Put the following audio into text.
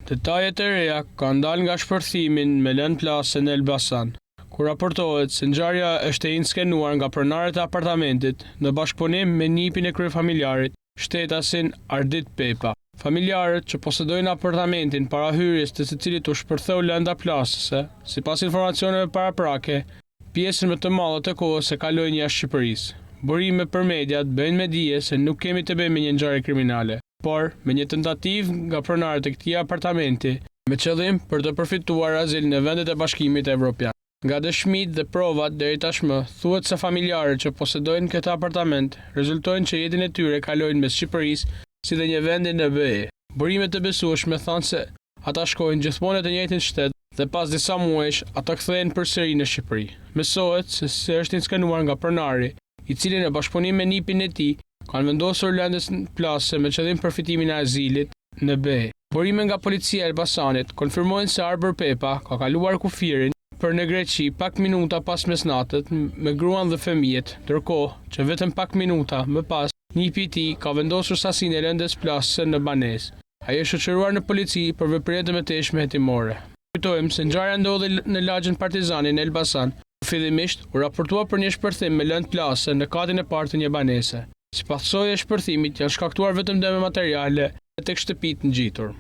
Detajet e reja kanë dalë nga shpërthimin me lënë plase në Elbasan, ku raportohet se ngjarja është e inskenuar nga pronarët e apartamentit në bashkëpunim me nipin e kryefamiljarit, shtetasin Ardit Pepa. Familjarët që posedojnë apartamentin para hyrjes të cilit u shpërtheu lënda plasëse, sipas informacioneve paraprake, pjesën më të madhe të kohës e kalojnë jashtë Shqipërisë. Burime për mediat bëjnë me dije se nuk kemi të bëjmë me një ngjarje kriminale, por me një tentativë nga pronarët e këtij apartamenti me qëllim për të përfituar azil në vendet e Bashkimit Evropian. Nga dëshmitë dhe provat deri tashmë, thuhet se familjarët që posedojnë këtë apartament rezultojnë që jetën e tyre kalojnë mes Shqipërisë si dhe një vendi në BE. Burimet e besueshme thanë se ata shkojnë gjithmonë në të njëjtin shtet dhe pas disa muajsh ata kthehen përsëri në Shqipëri. Mesohet se është inskenuar nga pronari, i cili në bashkëpunim me nipin e tij kanë vendosur lëndës plase me qëllim përfitimin e azilit në BE. Burime nga policia e Elbasanit konfirmojnë se Arbër Pepa ka kaluar kufirin për në Greqi pak minuta pas mesnatët me gruan dhe fëmijët, ndërkohë që vetëm pak minuta më pas nipi i tij ka vendosur sasinë e lëndës plase në banesë. Ai është shoqëruar në polici për veprimet e mëtejshme hetimore. Kujtojmë se ngjarja ndodhi në lagjën Partizani në Elbasan. Fillimisht u raportua për një shpërthim me lëndë plase në katin e parë të një banese. Sipas kësaj shpërthimit janë shkaktuar vetëm dëme materiale tek shtëpitë ngjitur.